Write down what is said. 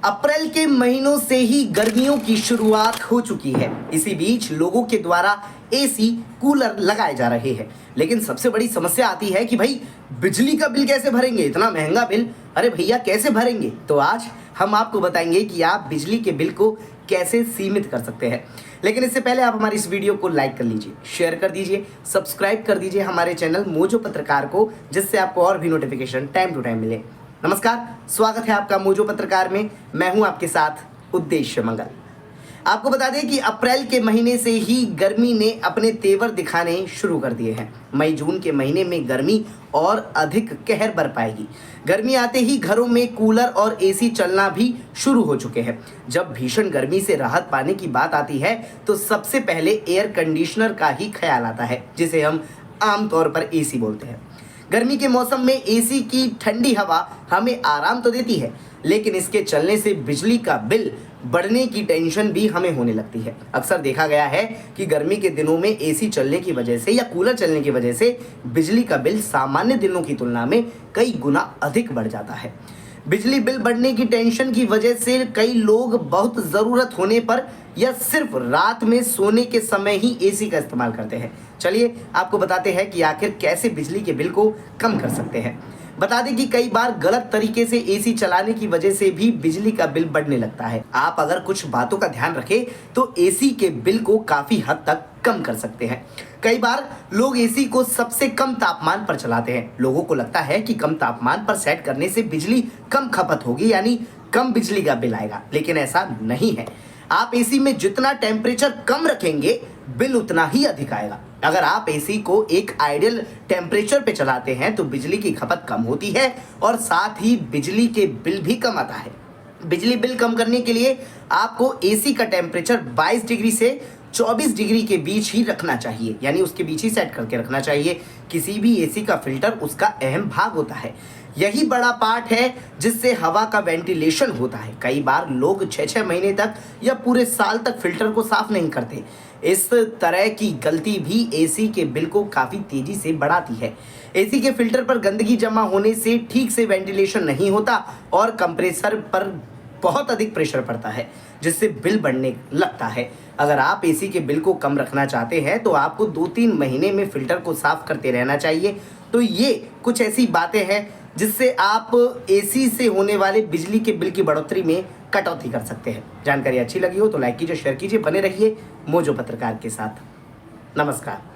अप्रैल के महीनों से ही गर्मियों की शुरुआत हो चुकी है। इसी बीच लोगों के द्वारा एसी, कूलर लगाए जा रहे हैं। लेकिन सबसे बड़ी समस्या आती है कि भाई बिजली का बिल कैसे भरेंगे, इतना महंगा बिल, अरे भैया कैसे भरेंगे। तो आज हम आपको बताएंगे कि आप बिजली के बिल को कैसे सीमित कर सकते हैं। लेकिन इससे पहले आप हमारी इस वीडियो को लाइक कर लीजिए, शेयर कर दीजिए, सब्सक्राइब कर दीजिए हमारे चैनल मोजो पत्रकार को, जिससे आपको और भी नोटिफिकेशन टाइम टू टाइम मिले। नमस्कार, स्वागत है आपका मोजो पत्रकार में। मैं हूं आपके साथ उद्देश्य मंगल। आपको बता दें कि अप्रैल के महीने से ही गर्मी ने अपने तेवर दिखाने शुरू कर दिए हैं। मई जून के महीने में गर्मी और अधिक कहर बरपाएगी। गर्मी आते ही घरों में कूलर और एसी चलना भी शुरू हो चुके हैं। जब भीषण गर्मी से राहत पाने की बात आती है तो सबसे पहले एयर कंडीशनर का ही ख्याल आता है, जिसे हम आमतौर पर एसी बोलते हैं। गर्मी के मौसम में एसी की ठंडी हवा हमें आराम तो देती है, लेकिन इसके चलने से बिजली का बिल बढ़ने की टेंशन भी हमें होने लगती है। अक्सर देखा गया है कि गर्मी के दिनों में एसी चलने की वजह से या कूलर चलने की वजह से बिजली का बिल सामान्य दिनों की तुलना में कई गुना अधिक बढ़ जाता है। बिजली बिल बढ़ने की टेंशन की वजह से कई लोग बहुत ज़रूरत होने पर या सिर्फ रात में सोने के समय ही एसी का इस्तेमाल करते हैं। चलिए आपको बताते हैं कि आखिर कैसे बिजली के बिल को कम कर सकते हैं। बता दें कि कई बार गलत तरीके से एसी चलाने की वजह से भी बिजली का बिल बढ़ने लगता है। आप अगर कुछ बातों का ध्यान रखें तो एसी के बिल को काफ़ी हद तक कम कर सकते हैं। कई बार लोग एसी को सबसे कम तापमान पर चलाते हैं। लोगों को लगता है कि कम तापमान पर सेट करने से बिजली कम खपत होगी, यानी कम बिजली का बिल आएगा, लेकिन ऐसा नहीं है। आप एसी में जितना टेम्परेचर कम रखेंगे बिल उतना ही अधिक आएगा। अगर आप एसी को एक आइडियल टेम्परेचर पे चलाते हैं तो बिजली की खपत कम होती है और साथ ही बिजली के बिल भी कम आता है। बिजली बिल कम करने के लिए आपको एसी का टेम्परेचर 22 डिग्री से 24 डिग्री के बीच ही रखना चाहिए, यानी उसके बीच ही सेट करके रखना चाहिए। किसी भी एसी का फिल्टर उसका अहम भाग होता है। यही बड़ा पार्ट है जिससे हवा का वेंटिलेशन होता है। कई बार लोग 6-6 महीने तक या पूरे साल तक फिल्टर को साफ नहीं करते। इस तरह की गलती भी एसी के बिल को काफ़ी तेज़ी से बढ़ाती है। एसी के फिल्टर पर गंदगी जमा होने से ठीक से वेंटिलेशन नहीं होता और कंप्रेसर पर बहुत अधिक प्रेशर पड़ता है, जिससे बिल बढ़ने लगता है। अगर आप एसी के बिल को कम रखना चाहते हैं तो आपको 2-3 महीने में फिल्टर को साफ करते रहना चाहिए। तो ये कुछ ऐसी बातें हैं जिससे आप एसी से होने वाले बिजली के बिल की बढ़ोतरी में कटौती कर सकते हैं। जानकारी अच्छी लगी हो तो लाइक कीजिए, शेयर कीजिए, बने रहिए मोजो पत्रकार के साथ। नमस्कार।